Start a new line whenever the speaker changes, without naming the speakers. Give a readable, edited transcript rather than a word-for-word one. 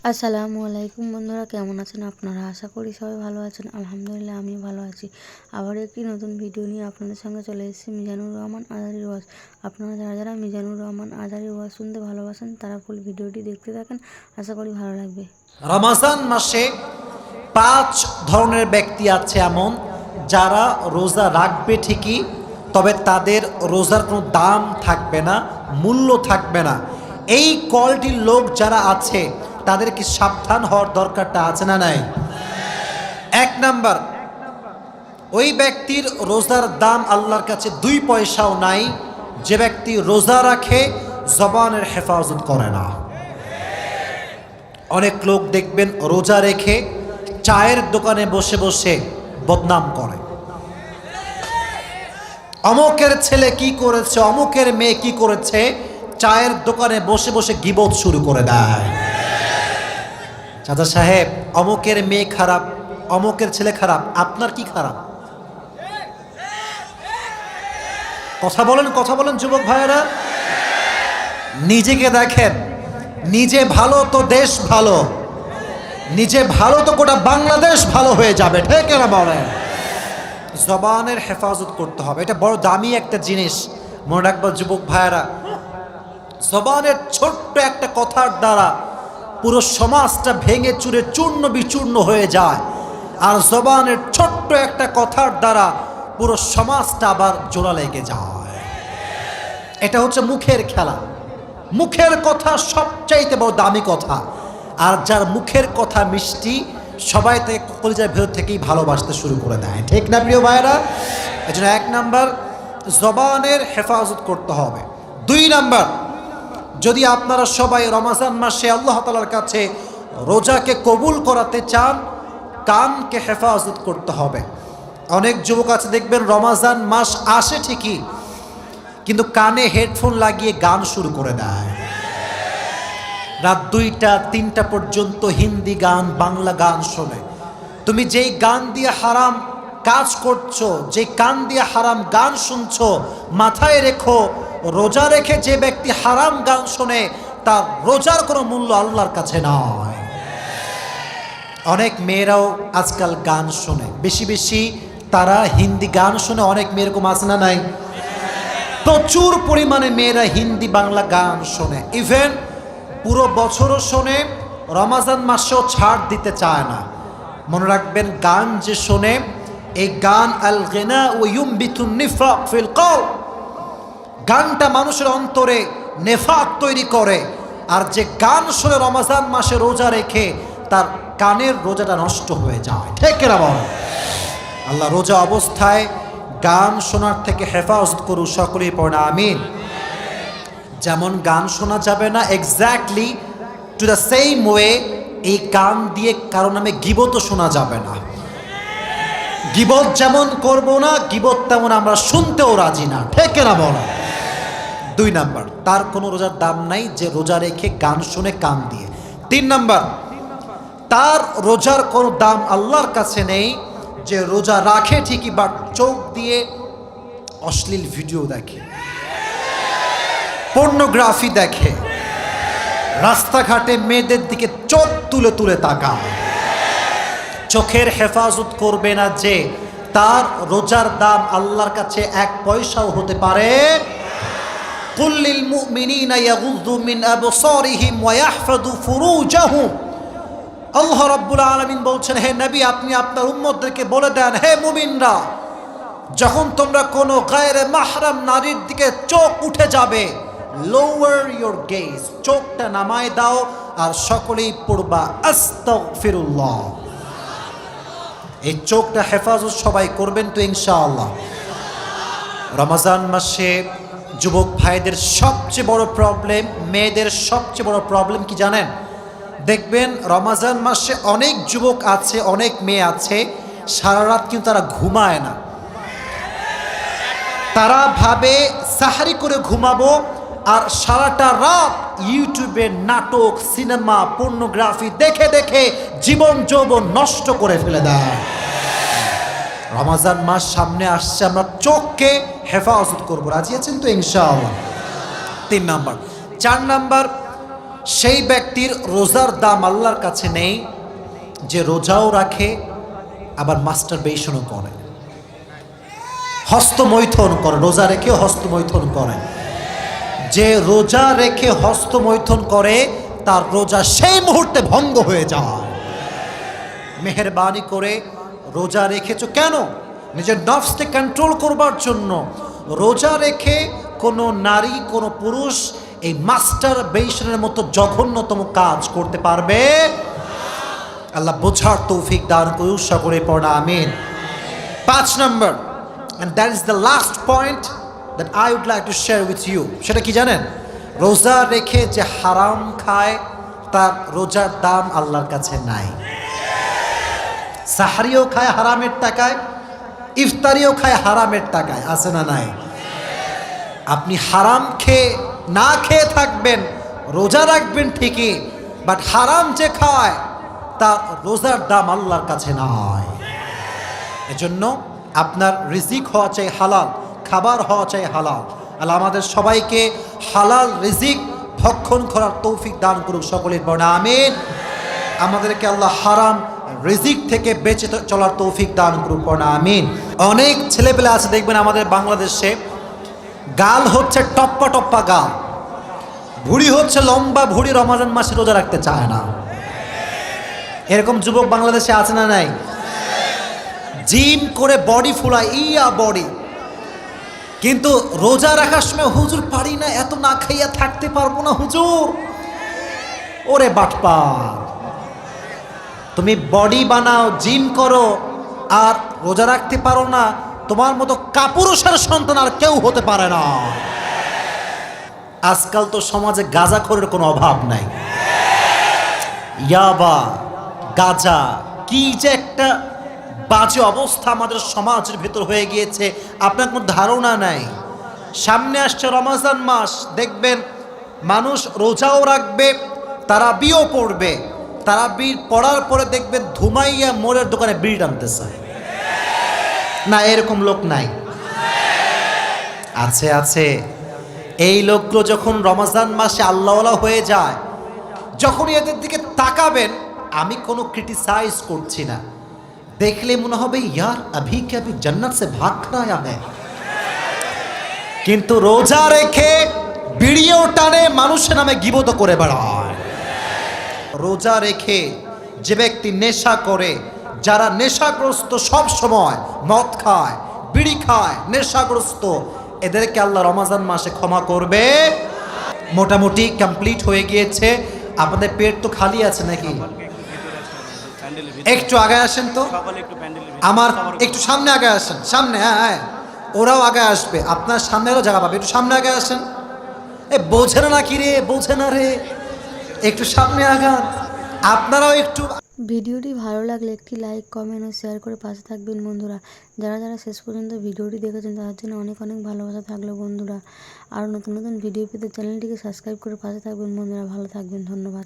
আসসালামু আলাইকুম বন্ধুরা, কেমন আছেন আপনারা? আশা করি সবাই ভালো আছেন। আলহামদুলিল্লাহ আমি ভালো আছি। আবার একটি নতুন ভিডিও নিয়ে আপনাদের সঙ্গে চলে এসেছি মিজানুর রহমান আজারির ওয়াজ। আপনারা যারা যারা মিজানুর রহমান আজারির ওয়াজ শুনতে ভালোবাসেন তারা ফুল ভিডিওটি দেখতে থাকেন, আশা করি ভালো লাগবে।
রমজান মাসে 5 ধরনের ব্যক্তি আছে এমন যারা রোজা রাখবে ঠিকই, তবে তাদের রোজার কোনো দাম থাকবে না, মূল্য থাকবে না। এই কোয়ালিটির লোক যারা আছে তাদেরকে সাবধান হওয়ার দরকারটা আছে না নাই? 1 নাম্বার, ওই ব্যক্তির রোজার দাম আল্লাহর কাছে 2 পয়সাও নাই যে ব্যক্তি রোজা রাখে জবানের হেফাজত করে না। অনেক লোক দেখবেন রোজা রেখে চায়ের দোকানে বসে বসে বদনাম করে, অমুকের ছেলে কি করেছে, অমুকের মেয়ে কি করেছে, চায়ের দোকানে বসে বসে গীবত শুরু করে দেয়। চাচা সাহেব, অমুকের মেয়ে খারাপ, অমুকের ছেলে খারাপ, আপনার কি খারাপ? কথা বলেন যুবক ভাইয়েরা। নিজেকে দেখেন, নিজে ভালো তো দেশ ভালো, নিজে ভালো তো গোটা বাংলাদেশ ভালো হয়ে যাবে, ঠিক না বলেন? জবানের হেফাজত করতে হবে, এটা বড় দামি একটা জিনিস। মনে রাখবা যুবক ভাইয়েরা, জবানের ছোট্ট একটা কথার দ্বারা পুরো সমাজটা ভেঙে চুরে চূর্ণ বিচূর্ণ হয়ে যায়, আর জবানের ছোট্ট একটা কথার দ্বারা পুরো সমাজটা আবার জোড়া লেগে যায়। এটা হচ্ছে মুখের খেলা। মুখের কথা সবচাইতে বড় দামি কথা, আর যার মুখের কথা মিষ্টি সবাই তাকে কলিজার ভেতর থেকেই ভালোবাসতে শুরু করে দেয়, ঠিক না প্রিয় ভাইয়েরা? এই জন্য 1 নাম্বার, জবানের হেফাজত করতে হবে। 2 নাম্বার, যদি আপনারা সবাই রমজান মাসে আল্লাহ তাআলার কাছে রোজাকে কবুল করাতে চান, কানকে হেফাজত করতে হবে। অনেক যুবক আছে দেখবেন রমজান মাস আসে ঠিকই, কিন্তু কানে হেডফোন লাগিয়ে গান শুরু করে দেয়। রাত 2টা 3টা পর্যন্ত হিন্দি গান, বাংলা গান শোনে। তুমি যেই গান দিয়ে হারাম কাজ করছো, যে কান দিয়ে হারাম গান শুনছো, মাথায় রেখো রোজা রেখে যে ব্যক্তি হারাম গান শোনে তার রোজার কোনো মূল্য আল্লাহর কাছে নয়। অনেক মেয়েরাও আজকাল গান শোনে, বেশি বেশি তারা হিন্দি গান শোনে। অনেক মেয়ে এরকম আছে না নাই? প্রচুর পরিমাণে মেয়েরা হিন্দি বাংলা গান শোনে, ইভেন পুরো বছরও শোনে, রমজান মাসেও ছাড় দিতে চায় না। মনে রাখবেন, গান যে শোনে, এই গান আল গিনা ওয়া ইউমবিতুন নিফাক ফিল কলব, গানটা মানুষের অন্তরে নেফাক তৈরি করে। আর যে গান শোনে রমজান মাসে রোজা রেখে, তার কানের রোজাটা নষ্ট হয়ে যায়, ঠিক না বল? আল্লাহ রোজা অবস্থায় গান শোনার থেকে হেফাজত করু, সকলেই পড়ে আমিন। যেমন গান শোনা যাবে না, exactly to the same way এই গান দিয়ে কারো নামে গীবতও শোনা যাবে না। গীবত যেমন করব না, গীবত তেমন আমরা শুনতেও রাজি না, ঠিক না বল? 2 নাম্বার, তার কোনো রোজার দাম নাই যে রোজা রেখে গান শুনে কান দিয়ে। 3 নাম্বার, তার রোজার কোনো দাম আল্লাহর কাছে নেই যে রোজা রাখে ঠিকই বাট চোখ দিয়ে অশ্লীল ভিডিও দেখে, পর্নোগ্রাফি দেখে, রাস্তাঘাটে মেয়েদের দিকে চোখ তুলে তুলে তাকায়। চোখের হেফাজত করবে না যে, তার রোজার দাম আল্লাহর কাছে 1 পয়সাও হতে পারে। কুল্লিল মুমিনিনা ইয়াগুযু মিন আবসারিহিম ওয়া ইয়াহফাযু ফুরুজাহুম। আল্লাহ রাব্বুল আলামিন বলছেন, হে নবী, আপনি আপনার উম্মতদেরকে বলে দেন, হে মুমিনরা, যখন তোমরা কোনো গায়রে মাহরাম নারীর দিকে চোখ উঠে যাবে, লোয়ার ইয়োর গেজ, চোখটা নামায় দাও, আর সকলেই পড়বা আস্তাগফিরুল্লাহ। এই চোখটা হেফাজত সবাই করবেন তো ইনশাআল্লাহ। রমজান মাসে যুবক ভাইদের সবচেয়ে বড় প্রবলেম, মেয়েদের সবচেয়ে বড় প্রবলেম কি জানেন? দেখবেন রমজান মাসে অনেক যুবক আছে, অনেক মেয়ে আছে, সারা রাত কিন্তু তারা ঘুমায় না। তারা ভাবে সাহারি করে ঘুমাবো, আর সারাটা রাত ইউটিউবে নাটক, সিনেমা, পর্নোগ্রাফি দেখে দেখে জীবন যৌবন নষ্ট করে ফেলে দেয়। রমজান মাস সামনে আসছে, আমরা চোখকে হেফাজত করবো, রাজি আছেন তো ইনশাআল্লাহ? 3 নাম্বার। 4 নাম্বার, সেই ব্যক্তির রোজার দাম আল্লাহর কাছে নেই যে রোজাও রাখে আবার মাস্টারবেশনও করে, হস্তমৈথুন করে, রোজা রেখে হস্তমৈথুন করে। যে রোজা রেখে হস্তমৈথুন করে তার রোজা সেই মুহূর্তে ভঙ্গ হয়ে যায়। মেহেরবানি করে রোজা রেখেছো কেন? নিজের নফসকে কন্ট্রোল করবার জন্য। রোজা রেখে কোনো নারী কোনো পুরুষ এই মাস্টারবেশনের মতো জঘন্যতম কাজ করতে পারবে? আল্লাহ বোঝার তৌফিক দান করুন, সকলে পড়া আমিন। 5 নম্বর, and that is the last point that I would like to share with you, সেটা কি জানেন? রোজা রেখে যে হারাম খায় তার রোজার দাম আল্লাহর কাছে নাই। সাহরিও খায় হারামের টাকায়, ইফতারিও খায় হারামের টাকায়, আছে না নাই? আপনি হারাম খেয়ে না খেয়ে থাকবেন, রোজা রাখবেন ঠিকই, বাট হারাম যে খায় তার রোজার দাম আল্লাহর কাছে নয়। এজন্য আপনার রিজিক হওয়া চাই হালাল, খাবার হওয়া চাই হালাল। আল্লাহ আমাদের সবাইকে হালাল রিজিক ভক্ষণ করার তৌফিক দান করুক, সকলের বর্ণা আমিন। আমাদেরকে আল্লাহ হারাম রিজিক থেকে বেঁচে চলার তৌফিক দান করুক, বর্ণা আমিন। অনেক ছেলেপেলে আছে দেখবেন আমাদের বাংলাদেশে, গাল হচ্ছে টপ্পা টপ্পা গাল, ভুড়ি হচ্ছে লম্বা ভুড়ি, রমজান মাসে রোজা রাখতে চায় না। এরকম যুবক বাংলাদেশে আছে না নাই? জিম করে বডি ফুলায়, ইয়া বডি, কিন্তু রোজা রাখার সময় হুজুর পারি না, এত না খাইয়া থাকতে পারবো না হুজুর। ওরে বাটপার, তুমি বডি বানাও, জিম করো, আর রোজা রাখতে পারো না, তোমার মতো কাপুরুষের সন্তান আর কেউ হতে পারে না। আজকাল তো সমাজে গাঁজাখোরের কোনো অভাব নাই। ইয়াবা, গাঁজা, কি যে একটা বাজে অবস্থা আমাদের সমাজের ভেতর হয়ে গিয়েছে, আপনার কোনো ধারণা নাই। সামনে আসছে রমজান মাস, দেখবেন মানুষ রোজাও রাখবে, তারাবিও পড়বে, তারাবি পড়ার পরে দেখবেন ধুমাইয়া মোড়ের দোকানে বিড়ি টানতেছে। না, এরকম লোক নাই? আছে, আছে। এই লোকগুলো যখন রমজান মাসে আল্লাহওয়ালা হয়ে যায়, যখন এদের দিকে তাকাবেন, আমি কোনো ক্রিটিসাইজ করছি না, দেখলে মনে হবে ইয়ার আভি কে আভি জান্নাত সে ভাগ করা হ্যায়। কিন্তু রোজা রেখে বিড়িও টানে, মানুষের নামে গীবত করে বেড়ায়। রোজা রেখে যে ব্যক্তি নেশা করে, যারা নেশাগ্রস্ত, সব সময় মদ খায়, বিড়ি খায়, নেশাগ্রস্ত, এদেরকে আল্লাহ রমজান মাসে ক্ষমা করবে? মোটামুটি কমপ্লিট হয়ে গিয়েছে। আপনাদের পেট তো খালি আছে নাকি? একটু আগে আসেন তো, আমার একটু সামনে আগে আসেন, সামনে। হ্যাঁ হ্যাঁ, ওরাও আগে আসবে, আপনার সামনেরও জায়গা পাবে, একটু সামনে আগে আসেন। এ বোঝে না কি রে, বোঝে না রে, একটু সামনে আগান, আপনারাও একটু।
ভিডিওটি ভালো লাগলে একটি লাইক, কমেন্ট ও শেয়ার করে পাশে থাকবেন বন্ধুরা। যারা যারা শেষ পর্যন্ত ভিডিওটি দেখেছেন তাদের জন্য অনেক অনেক ভালোবাসা থাকলো বন্ধুরা। আর নতুন নতুন ভিডিও পেতে চ্যানেলটিকে সাবস্ক্রাইব করে পাশে থাকবেন বন্ধুরা। ভালো থাকবেন, ধন্যবাদ।